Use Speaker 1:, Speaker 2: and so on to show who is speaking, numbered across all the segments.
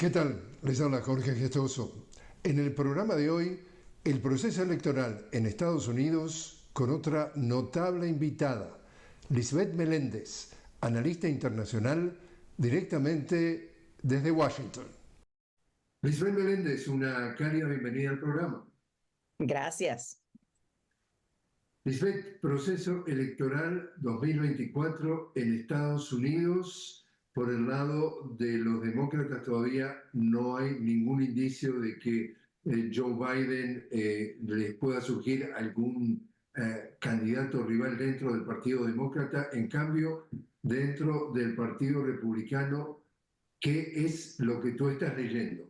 Speaker 1: ¿Qué tal? Les habla Jorge Gestoso. En el programa de hoy, el proceso electoral en Estados Unidos con otra notable invitada, Lisbeth Meléndez, analista internacional directamente desde Washington. Lisbeth Meléndez, una cálida bienvenida al programa.
Speaker 2: Gracias.
Speaker 1: Lisbeth, proceso electoral 2024 en Estados Unidos. Por el lado de los demócratas todavía no hay ningún indicio de que Joe Biden les pueda surgir algún candidato rival dentro del Partido Demócrata. En cambio, dentro del Partido Republicano, ¿qué es lo que tú estás leyendo?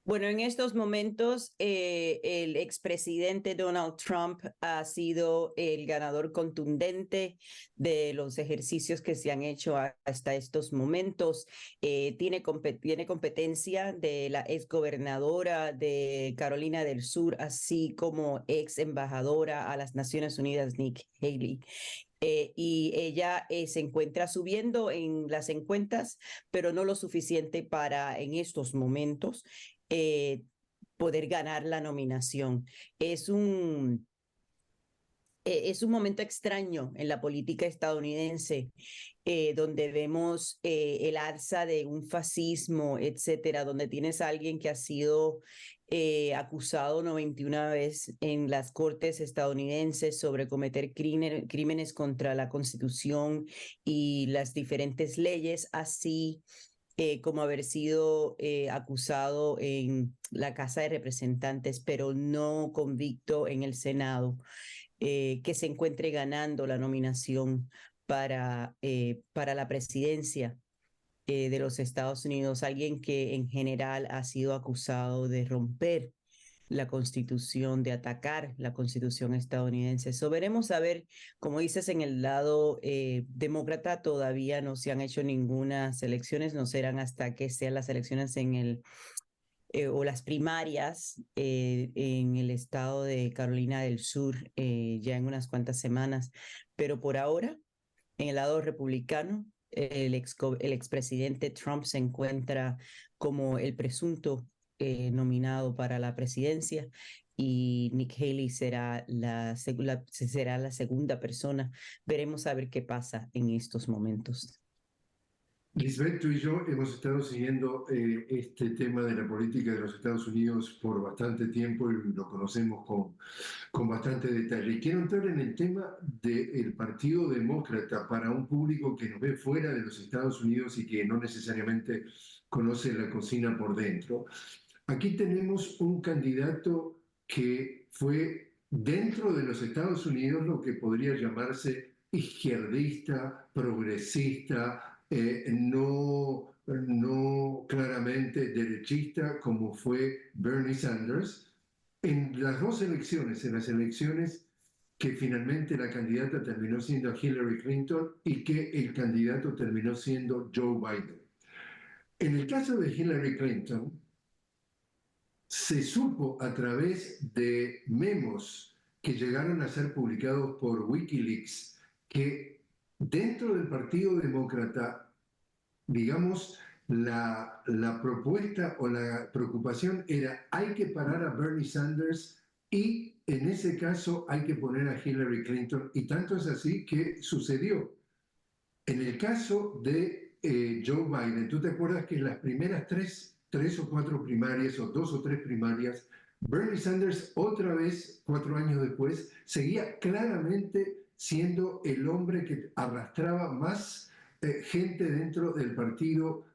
Speaker 2: Bueno, en estos momentos el expresidente Donald Trump ha sido el ganador contundente de los ejercicios que se han hecho hasta estos momentos. Tiene competencia de la exgobernadora de Carolina del Sur, así como ex embajadora a las Naciones Unidas, Nikki Haley. Y ella se encuentra subiendo en las encuestas, pero no lo suficiente para en estos momentos eh, poder ganar la nominación. Es un, es un momento extraño en la política estadounidense, donde vemos el alza de un fascismo, etcétera, donde tienes a alguien que ha sido acusado 91 veces en las cortes estadounidenses sobre cometer crímenes contra la Constitución y las diferentes leyes, así como haber sido acusado en la Casa de Representantes, pero no convicto en el Senado, que se encuentre ganando la nominación para la presidencia de los Estados Unidos, alguien que en general ha sido acusado de romper la Constitución, de atacar la Constitución estadounidense. So, veremos a ver, como dices, en el lado demócrata todavía no se han hecho ninguna elecciones, no serán hasta que sean las elecciones o las primarias en el estado de Carolina del Sur ya en unas cuantas semanas. Pero por ahora, en el lado republicano, el expresidente Trump se encuentra como el presunto nominado para la presidencia y Nikki Haley será será la segunda persona. Veremos a ver qué pasa en estos momentos.
Speaker 1: Lisbeth, tú y yo hemos estado siguiendo este tema de la política de los Estados Unidos por bastante tiempo y lo conocemos con bastante detalle. Y quiero entrar en el tema del Partido Demócrata para un público que nos ve fuera de los Estados Unidos y que no necesariamente conoce la cocina por dentro. Aquí tenemos un candidato que fue dentro de los Estados Unidos lo que podría llamarse izquierdista, progresista, no claramente derechista como fue Bernie Sanders. En las dos elecciones, en las elecciones que finalmente la candidata terminó siendo Hillary Clinton y que el candidato terminó siendo Joe Biden. En el caso de Hillary Clinton, se supo a través de memos que llegaron a ser publicados por Wikileaks que dentro del Partido Demócrata, digamos, la propuesta o la preocupación era hay que parar a Bernie Sanders y en ese caso hay que poner a Hillary Clinton, y tanto es así que sucedió. En el caso de Joe Biden, ¿tú te acuerdas que en las primeras tres o cuatro primarias o dos o tres primarias, Bernie Sanders otra vez, 4 años después, seguía claramente siendo el hombre que arrastraba más gente dentro del partido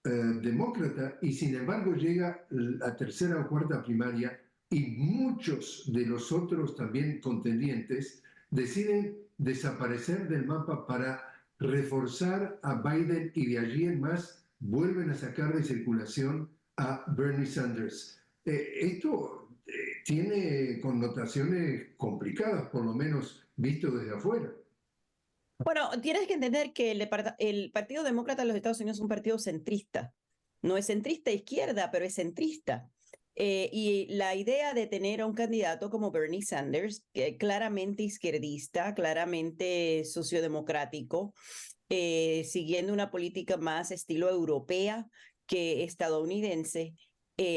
Speaker 1: demócrata, y sin embargo llega la tercera o cuarta primaria y muchos de los otros también contendientes deciden desaparecer del mapa para reforzar a Biden, y de allí en más vuelven a sacar de circulación a Bernie Sanders. Esto tiene connotaciones complicadas, por lo menos visto desde afuera.
Speaker 2: Bueno, tienes que entender que el Partido Demócrata de los Estados Unidos es un partido centrista. No es centrista izquierda, pero es centrista. Y la idea de tener a un candidato como Bernie Sanders, que claramente izquierdista, claramente sociodemocrático, siguiendo una política más estilo europea que estadounidense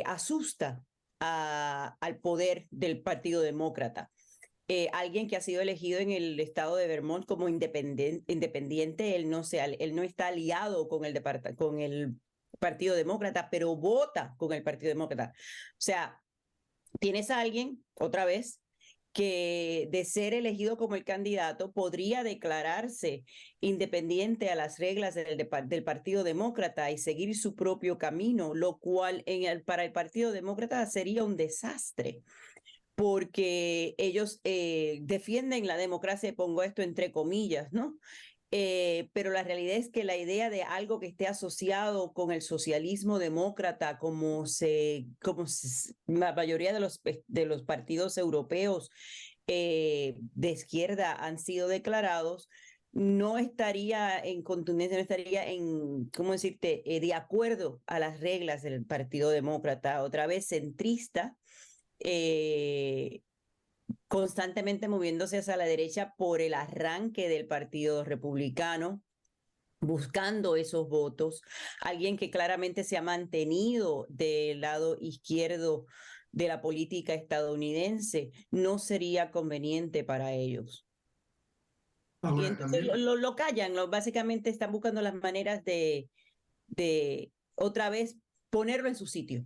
Speaker 2: asusta al poder del Partido Demócrata. Alguien que ha sido elegido en el estado de Vermont como independiente, él no está aliado con el Partido Demócrata, pero vota con el Partido Demócrata. O sea, tienes a alguien, otra vez, que de ser elegido como el candidato podría declararse independiente a las reglas del Partido Demócrata y seguir su propio camino, lo cual para el Partido Demócrata sería un desastre, porque ellos defienden la democracia, pongo esto entre comillas, ¿no? Pero la realidad es que la idea de algo que esté asociado con el socialismo demócrata, la mayoría de los partidos europeos de izquierda han sido declarados, no estaría en contundencia, no estaría en, ¿cómo decirte?, de acuerdo a las reglas del Partido Demócrata, otra vez centrista, constantemente moviéndose hacia la derecha por el arranque del Partido Republicano, buscando esos votos, alguien que claramente se ha mantenido del lado izquierdo de la política estadounidense, no sería conveniente para ellos. Y
Speaker 1: Ahora,
Speaker 2: entonces
Speaker 1: también,
Speaker 2: lo callan, básicamente están buscando las maneras de otra vez ponerlo en su sitio.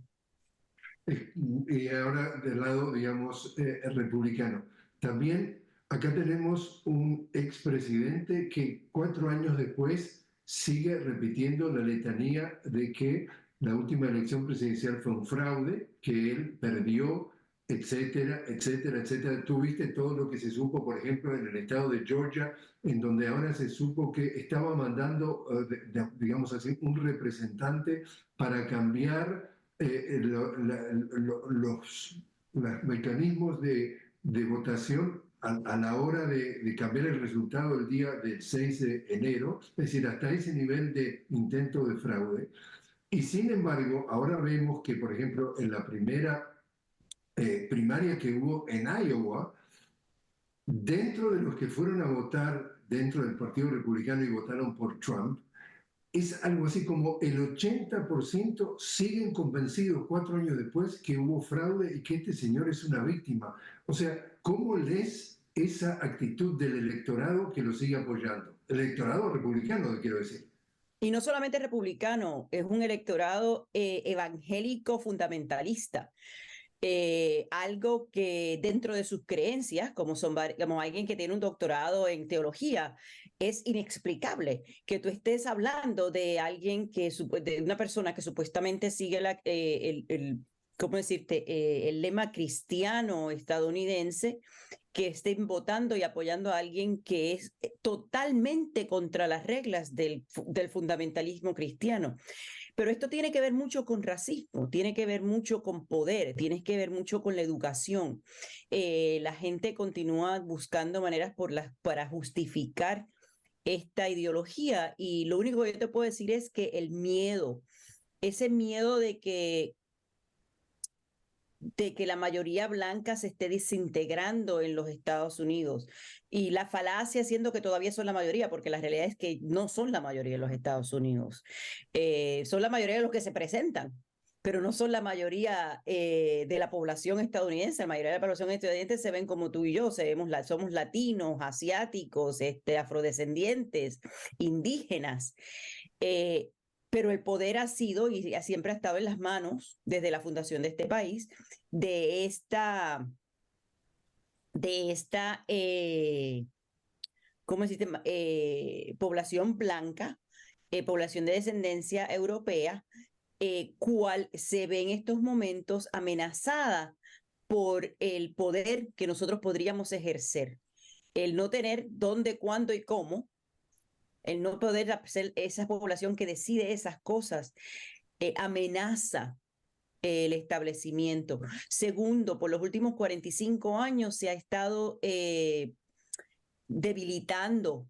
Speaker 1: y ahora del lado, digamos, republicano. También acá tenemos un expresidente que 4 años después sigue repitiendo la letanía de que la última elección presidencial fue un fraude, que él perdió, etcétera, etcétera, etcétera. Tú viste todo lo que se supo, por ejemplo, en el estado de Georgia, en donde ahora se supo que estaba mandando, digamos así, un representante para cambiar los mecanismos de votación a la hora de cambiar el resultado el día del 6 de enero, es decir, hasta ese nivel de intento de fraude. Y sin embargo, ahora vemos que, por ejemplo, en la primera primaria que hubo en Iowa, dentro de los que fueron a votar dentro del Partido Republicano y votaron por Trump, es algo así como el 80% siguen convencidos 4 años después que hubo fraude y que este señor es una víctima. O sea, ¿cómo lees esa actitud del electorado que lo sigue apoyando? El electorado republicano, quiero decir.
Speaker 2: Y no solamente republicano, es un electorado evangélico fundamentalista. Algo que dentro de sus creencias, como alguien que tiene un doctorado en teología, es inexplicable que tú estés hablando de alguien de una persona que supuestamente sigue ¿cómo decirte? El lema cristiano estadounidense, que estén votando y apoyando a alguien que es totalmente contra las reglas del fundamentalismo cristiano. Pero esto tiene que ver mucho con racismo, tiene que ver mucho con poder, tiene que ver mucho con la educación. La gente continúa buscando maneras para justificar esta ideología, y lo único que yo te puedo decir es que el miedo, ese miedo de que la mayoría blanca se esté desintegrando en los Estados Unidos, y la falacia siendo que todavía son la mayoría, porque la realidad es que no son la mayoría en los Estados Unidos. Son la mayoría de los que se presentan, pero no son la mayoría de la población estadounidense. La mayoría de la población estadounidense se ven como tú y yo, somos latinos, asiáticos, afrodescendientes, indígenas. Pero el poder ha sido y siempre ha estado en las manos, desde la fundación de este país, de esta, ¿cómo se llama? Población blanca, población de descendencia europea, cual se ve en estos momentos amenazada por el poder que nosotros podríamos ejercer. El no tener dónde, cuándo y cómo, el no poder ser esa población que decide esas cosas, amenaza el establecimiento. Segundo, por los últimos 45 años se ha estado debilitando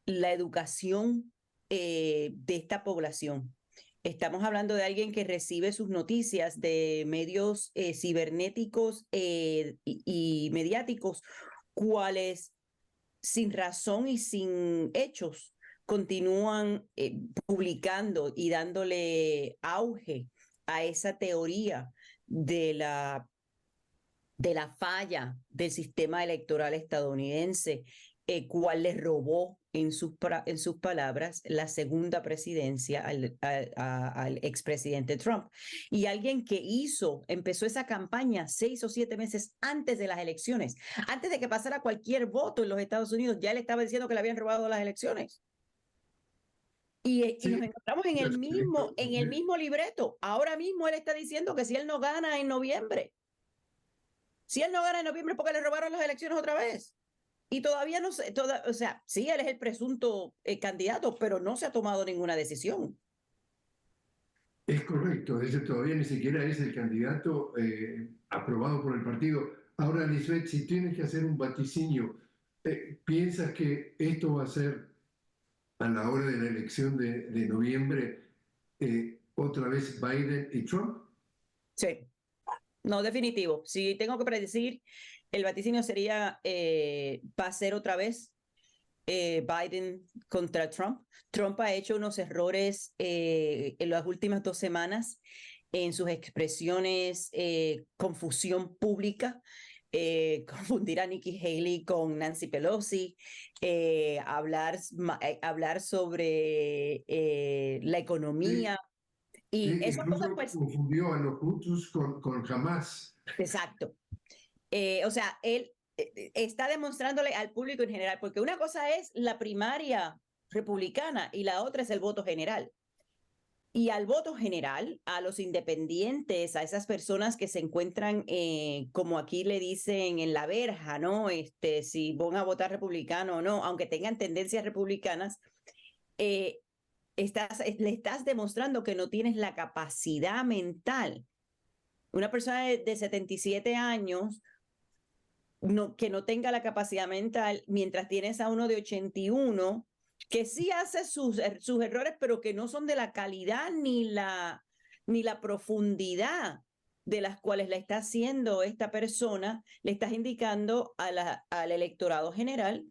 Speaker 2: la educación de esta población. Estamos hablando de alguien que recibe sus noticias de medios cibernéticos y mediáticos, cuales sin razón y sin hechos continúan publicando y dándole auge a esa teoría de la falla del sistema electoral estadounidense, cual le robó, en sus palabras, la segunda presidencia al expresidente Trump. Y alguien que empezó esa campaña 6 o 7 meses antes de las elecciones, antes de que pasara cualquier voto en los Estados Unidos, ya él estaba diciendo que le habían robado las elecciones. Y
Speaker 1: Sí,
Speaker 2: nos encontramos en el mismo libreto. Ahora mismo él está diciendo que si él no gana en noviembre, si él no gana en noviembre, ¿por qué le robaron las elecciones otra vez? Y todavía no sé, o sea, sí, él es el presunto candidato, pero no se ha tomado ninguna decisión.
Speaker 1: es correcto, ese todavía ni siquiera es el candidato aprobado por el partido. Ahora, Lisbeth, si tienes que hacer un vaticinio, ¿piensas que esto va a ser a la hora de la elección de noviembre otra vez Biden y Trump?
Speaker 2: Sí, no, definitivo. Si tengo que predecir, el vaticinio sería, va a ser otra vez Biden contra Trump. Trump ha hecho unos errores en las últimas 2 semanas en sus expresiones, confusión pública, confundir a Nikki Haley con Nancy Pelosi, hablar sobre la
Speaker 1: Sí,
Speaker 2: economía. Y
Speaker 1: sí,
Speaker 2: esas cosas,
Speaker 1: incluso
Speaker 2: pues,
Speaker 1: confundió a los Hutus con Hamas.
Speaker 2: exacto. O sea, él está demostrándole al público en general, porque una cosa es la primaria republicana y la otra es el voto general. Y al voto general, a los independientes, a esas personas que se encuentran, como aquí le dicen, en la verja, ¿no? Si van a votar republicano o no, aunque tengan tendencias republicanas, eh, le estás demostrando que no tienes la capacidad mental. Una persona de 77 años que no tenga la capacidad mental, mientras tienes a uno de 81 que sí hace sus errores, pero que no son de la calidad ni la profundidad de las cuales la está haciendo esta persona, le estás indicando al electorado general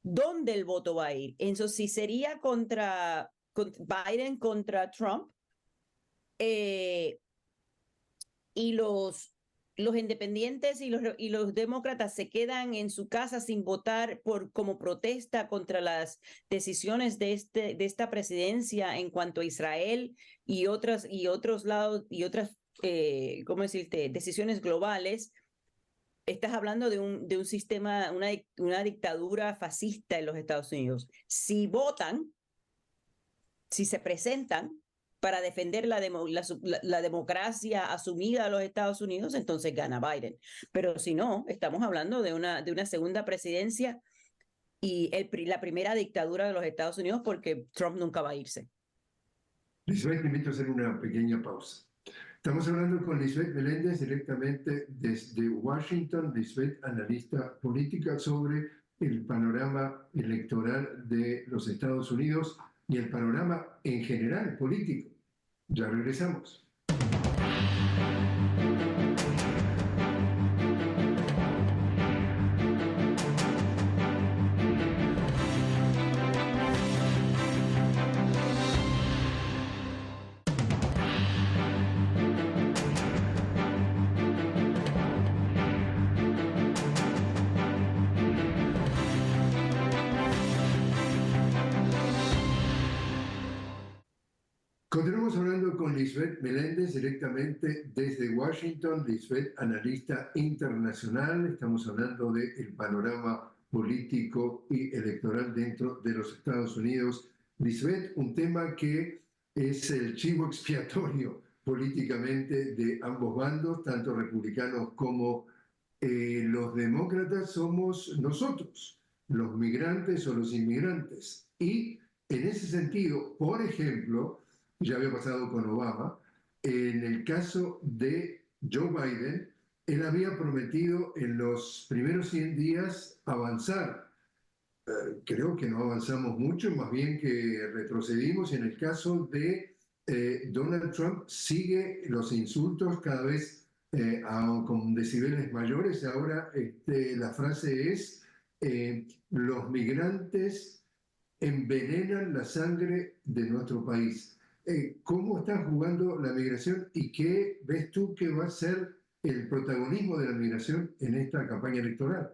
Speaker 2: dónde el voto va a ir. Eso si sería contra Biden contra Trump, eh, y los independientes y los demócratas se quedan en su casa sin votar como protesta contra las decisiones de esta presidencia en cuanto a Israel y otros lados y otras, ¿cómo decirte?, decisiones globales. Estás hablando de un sistema, una dictadura fascista en los Estados Unidos. Si votan, si se presentan para defender la democracia asumida de los Estados Unidos, entonces gana Biden. Pero si no, estamos hablando de una segunda presidencia y la primera dictadura de los Estados Unidos, porque Trump nunca va a irse.
Speaker 1: Lisbeth, te invito a hacer una pequeña pausa. Estamos hablando con Lisbeth Meléndez directamente desde Washington, Lisbeth, analista política, sobre el panorama electoral de los Estados Unidos y el panorama en general político. Ya regresamos. Continuamos hablando con Lisbeth Meléndez directamente desde Washington. Lisbeth, analista internacional. Estamos hablando del panorama político y electoral dentro de los Estados Unidos. Lisbeth, un tema que es el chivo expiatorio políticamente de ambos bandos, tanto republicanos como los demócratas, somos nosotros, los migrantes o los inmigrantes. Y en ese sentido, por ejemplo, ya había pasado con Obama, en el caso de Joe Biden, él había prometido en los primeros 100 días avanzar. Creo que no avanzamos mucho, más bien que retrocedimos. En el caso de Donald Trump, sigue los insultos cada vez con decibeles mayores. Ahora la frase es, los migrantes envenenan la sangre de nuestro país. ¿Cómo está jugando la migración y qué ves tú que va a ser el protagonismo de la migración en esta campaña electoral?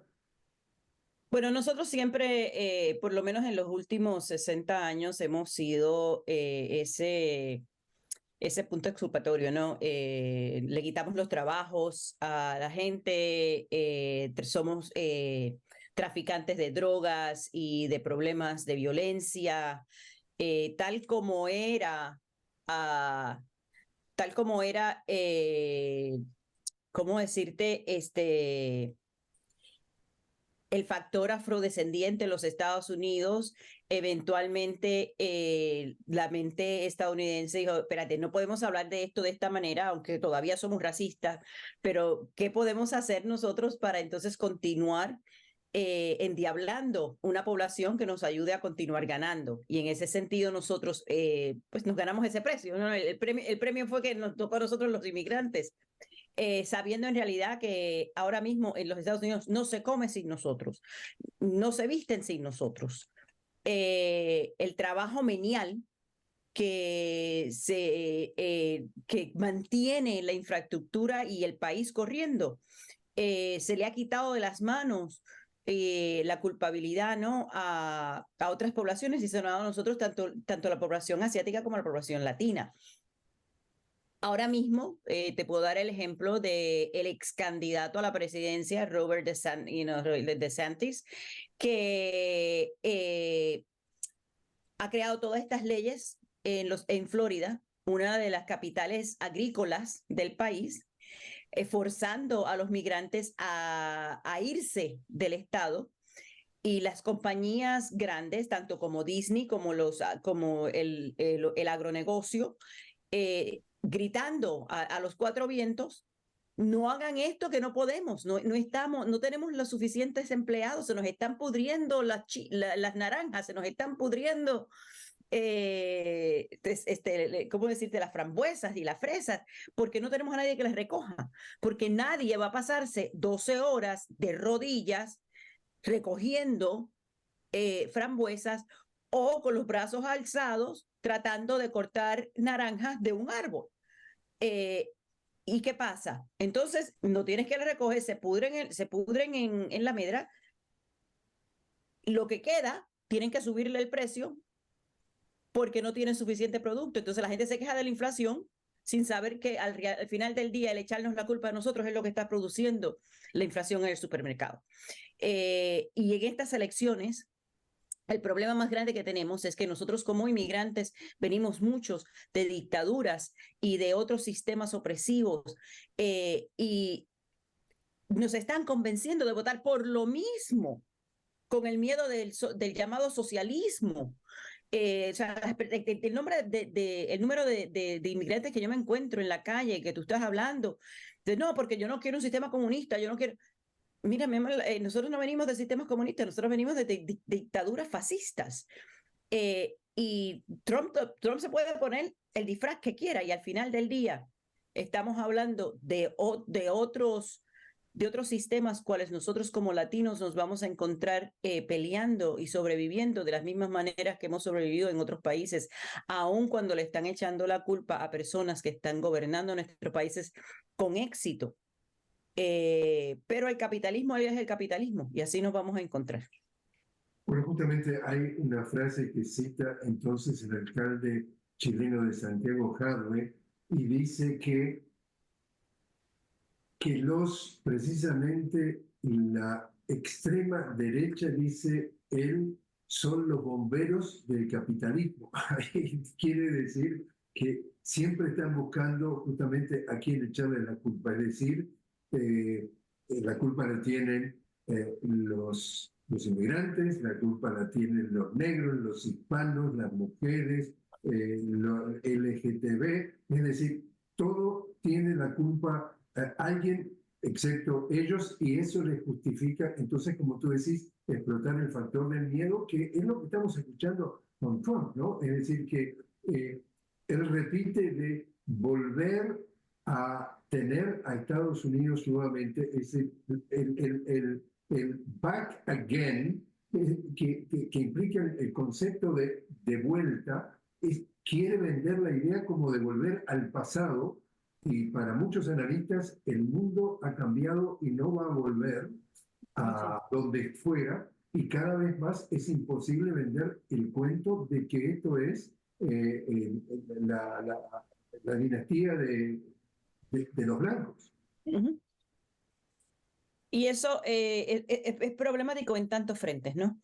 Speaker 2: Bueno, nosotros siempre, por lo menos en los últimos 60 años, hemos sido ese punto exculpatorio, ¿no? Le quitamos los trabajos a la gente, somos traficantes de drogas y de problemas de violencia, tal como era, ah, tal como era, ¿cómo decirte? El factor afrodescendiente en los Estados Unidos, eventualmente la mente estadounidense dijo, espérate, no podemos hablar de esto de esta manera, aunque todavía somos racistas, pero ¿qué podemos hacer nosotros para entonces continuar endiablando una población que nos ayude a continuar ganando? Y en ese sentido nosotros pues nos ganamos ese precio, ¿no? El premio fue que nos tocó a nosotros los inmigrantes, sabiendo en realidad que ahora mismo en los Estados Unidos no se come sin nosotros, no se visten sin nosotros. El trabajo menial que mantiene la infraestructura y el país corriendo, se le ha quitado de las manos la culpabilidad, ¿no? a otras poblaciones y se nos ha dado a nosotros tanto la población asiática como la población latina. Ahora mismo te puedo dar el ejemplo del ex candidato a la presidencia, Robert DeSantis, que ha creado todas estas leyes en Florida, una de las capitales agrícolas del país, forzando a los migrantes a irse del estado. Y las compañías grandes, tanto como Disney, como el agronegocio, gritando a los cuatro vientos, no hagan esto que no podemos, no tenemos los suficientes empleados, se nos están pudriendo las naranjas, se nos están pudriendo, ¿cómo decirte? Las frambuesas y las fresas, porque no tenemos a nadie que las recoja, porque nadie va a pasarse 12 horas de rodillas recogiendo frambuesas o con los brazos alzados tratando de cortar naranjas de un árbol. ¿Y qué pasa? Entonces, no tienes que recoger, se pudren en la medra. Lo que queda, tienen que subirle el precio porque no tienen suficiente producto. Entonces, la gente se queja de la inflación sin saber que al final del día el echarnos la culpa a nosotros es lo que está produciendo la inflación en el supermercado. Y en estas elecciones, el problema más grande que tenemos es que nosotros como inmigrantes venimos muchos de dictaduras y de otros sistemas opresivos, y nos están convenciendo de votar por lo mismo, con el miedo del llamado socialismo. O sea, el número de inmigrantes que yo me encuentro en la calle, que tú estás hablando, no, porque yo no quiero un sistema comunista, yo no quiero. Mira, nosotros no venimos de sistemas comunistas, nosotros venimos de dictaduras fascistas. Y Trump se puede poner el disfraz que quiera y al final del día estamos hablando de otros sistemas cuales nosotros como latinos nos vamos a encontrar peleando y sobreviviendo de las mismas maneras que hemos sobrevivido en otros países, aun cuando le están echando la culpa a personas que están gobernando nuestros países con éxito. Pero el capitalismo es el capitalismo y así nos vamos a encontrar.
Speaker 1: Bueno, justamente hay una frase que cita entonces el alcalde chileno de Santiago, Jadwe, y dice que precisamente la extrema derecha, dice él, son los bomberos del capitalismo. Quiere decir que siempre están buscando justamente a quién echarle la culpa, es decir, la culpa la tienen los inmigrantes, la culpa la tienen los negros, los hispanos, las mujeres, los LGTB, es decir, todo tiene la culpa alguien excepto ellos, y eso les justifica, entonces, como tú decís, explotar el factor del miedo, que es lo que estamos escuchando con Trump, ¿no? Es decir, que él repite de volver a tener a Estados Unidos nuevamente, el back again, que implica el concepto de vuelta, quiere vender la idea como de volver al pasado, y para muchos analistas el mundo ha cambiado y no va a volver a donde fuera, y cada vez más es imposible vender el cuento de que esto es la, la, la dinastía de los blancos.
Speaker 2: Uh-huh. Y eso es problemático en tantos frentes, ¿no?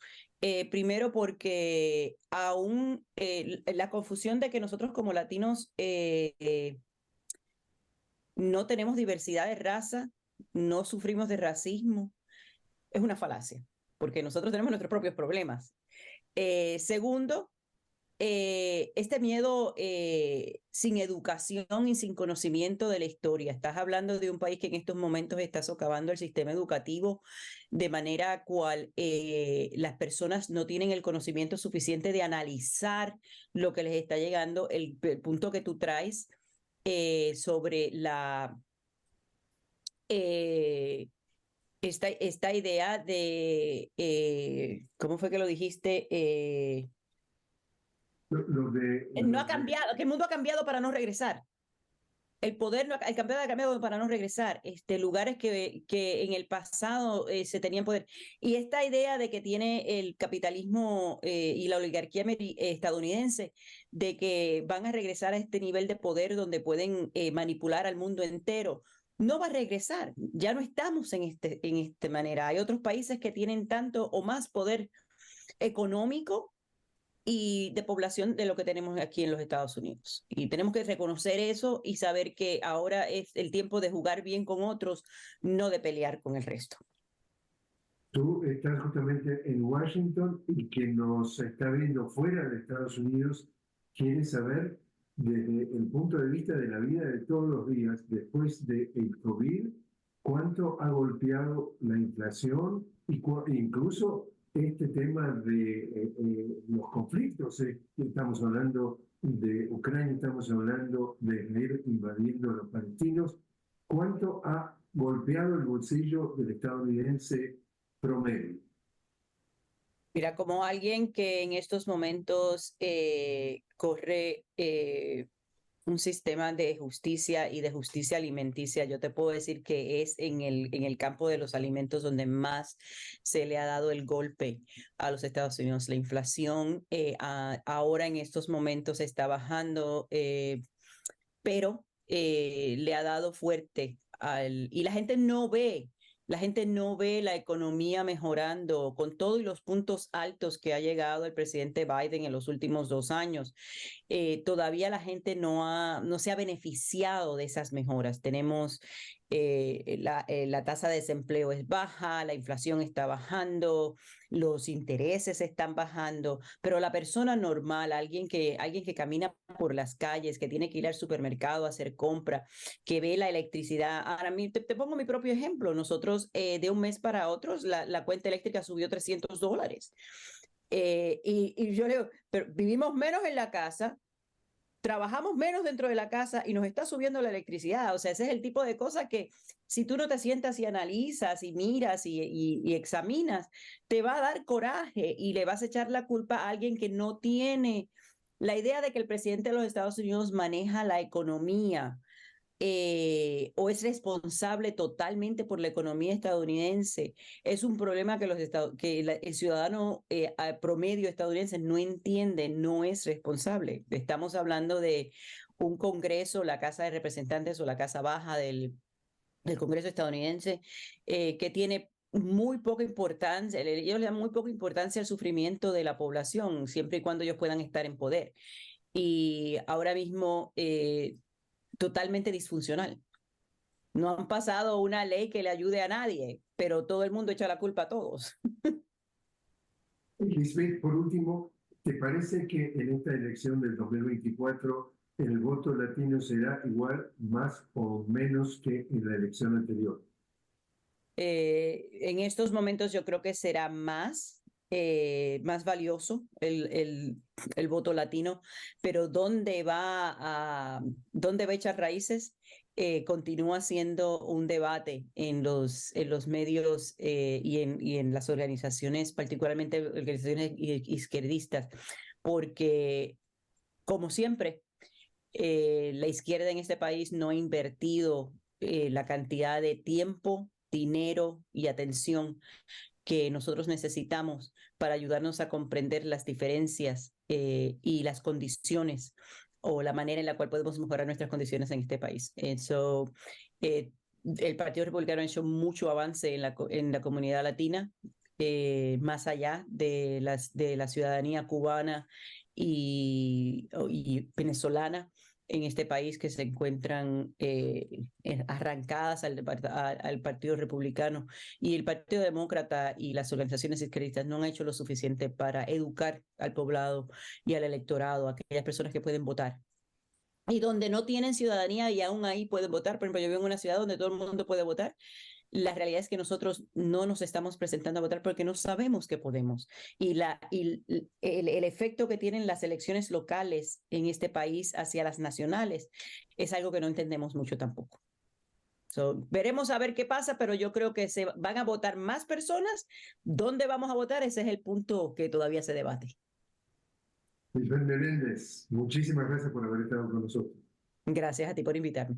Speaker 2: Primero porque aún la confusión de que nosotros como latinos no tenemos diversidad de raza, no sufrimos de racismo, es una falacia, porque nosotros tenemos nuestros propios problemas. Segundo, este miedo sin educación y sin conocimiento de la historia. Estás hablando de un país que en estos momentos está socavando el sistema educativo de manera cual las personas no tienen el conocimiento suficiente de analizar lo que les está llegando. El punto que tú traes sobre esta idea de, ¿cómo fue que lo dijiste? No ha cambiado, que el mundo ha cambiado para no regresar. El poder no ha cambiado para no regresar. Lugares que en el pasado se tenían poder. Y esta idea de que tiene el capitalismo y la oligarquía estadounidense, de que van a regresar a este nivel de poder donde pueden manipular al mundo entero, no va a regresar. Ya no estamos en esta manera. Hay otros países que tienen tanto o más poder económico y de población de lo que tenemos aquí en los Estados Unidos. Y tenemos que reconocer eso y saber que ahora es el tiempo de jugar bien con otros, no de pelear con el resto.
Speaker 1: Tú estás justamente en Washington y quien nos está viendo fuera de Estados Unidos quiere saber desde el punto de vista de la vida de todos los días, después del COVID, cuánto ha golpeado la inflación y incluso este tema de los conflictos. Estamos hablando de Ucrania, estamos hablando de ir invadiendo a los palestinos. ¿Cuánto ha golpeado el bolsillo del estadounidense promedio?
Speaker 2: Mira, como alguien que en estos momentos corre un sistema de justicia y de justicia alimenticia, yo te puedo decir que es en el campo de los alimentos donde más se le ha dado el golpe a los Estados Unidos. La inflación ahora en estos momentos está bajando, pero le ha dado fuerte y la gente no ve la economía mejorando con todos los puntos altos que ha llegado el presidente Biden en los últimos 2 años. Todavía la gente no se ha beneficiado de esas mejoras. Tenemos la tasa de desempleo es baja, la inflación está bajando, los intereses están bajando, pero la persona normal, alguien que camina por las calles, que tiene que ir al supermercado a hacer compra, que ve la electricidad. Ahora, te pongo mi propio ejemplo. Nosotros de un mes para otro la cuenta eléctrica subió $300. Y yo le digo, pero vivimos menos en la casa, trabajamos menos dentro de la casa y nos está subiendo la electricidad. O sea, ese es el tipo de cosas que si tú no te sientas y analizas y miras y examinas, te va a dar coraje y le vas a echar la culpa a alguien que no tiene la idea de que el presidente de los Estados Unidos maneja la economía. O es responsable totalmente por la economía estadounidense. Es un problema que el ciudadano promedio estadounidense no entiende, no es responsable. Estamos hablando de un Congreso, la Casa de Representantes o la Casa Baja del Congreso estadounidense, que tiene muy poca importancia, ellos le dan muy poca importancia al sufrimiento de la población, siempre y cuando ellos puedan estar en poder. Y ahora mismo totalmente disfuncional. No han pasado una ley que le ayude a nadie, pero todo el mundo echa la culpa a todos.
Speaker 1: Lisbeth, por último, ¿te parece que en esta elección del 2024 el voto latino será igual, más o menos que en la elección anterior?
Speaker 2: En estos momentos yo creo que será más valioso el voto latino, pero ¿dónde va a echar raíces? continúa siendo un debate en los medios y en las organizaciones, particularmente organizaciones izquierdistas, porque, como siempre, la izquierda en este país no ha invertido la cantidad de tiempo, dinero y atención que nosotros necesitamos para ayudarnos a comprender las diferencias y las condiciones o la manera en la cual podemos mejorar nuestras condiciones en este país. El Partido Republicano ha hecho mucho avance en la comunidad latina, más allá de la ciudadanía cubana y venezolana en este país, que se encuentran arrancadas al Partido Republicano, y el Partido Demócrata y las organizaciones izquierdistas no han hecho lo suficiente para educar al poblado y al electorado, a aquellas personas que pueden votar. Y donde no tienen ciudadanía y aún ahí pueden votar. Por ejemplo, yo vivo en una ciudad donde todo el mundo puede votar. La realidad es que nosotros no nos estamos presentando a votar porque no sabemos que podemos. Y el efecto que tienen las elecciones locales en este país hacia las nacionales es algo que no entendemos mucho tampoco. Veremos a ver qué pasa, pero yo creo que se van a votar más personas. ¿Dónde vamos a votar? Ese es el punto que todavía se debate.
Speaker 1: Isabel Meléndez, muchísimas gracias por haber estado con nosotros.
Speaker 2: Gracias a ti por invitarme.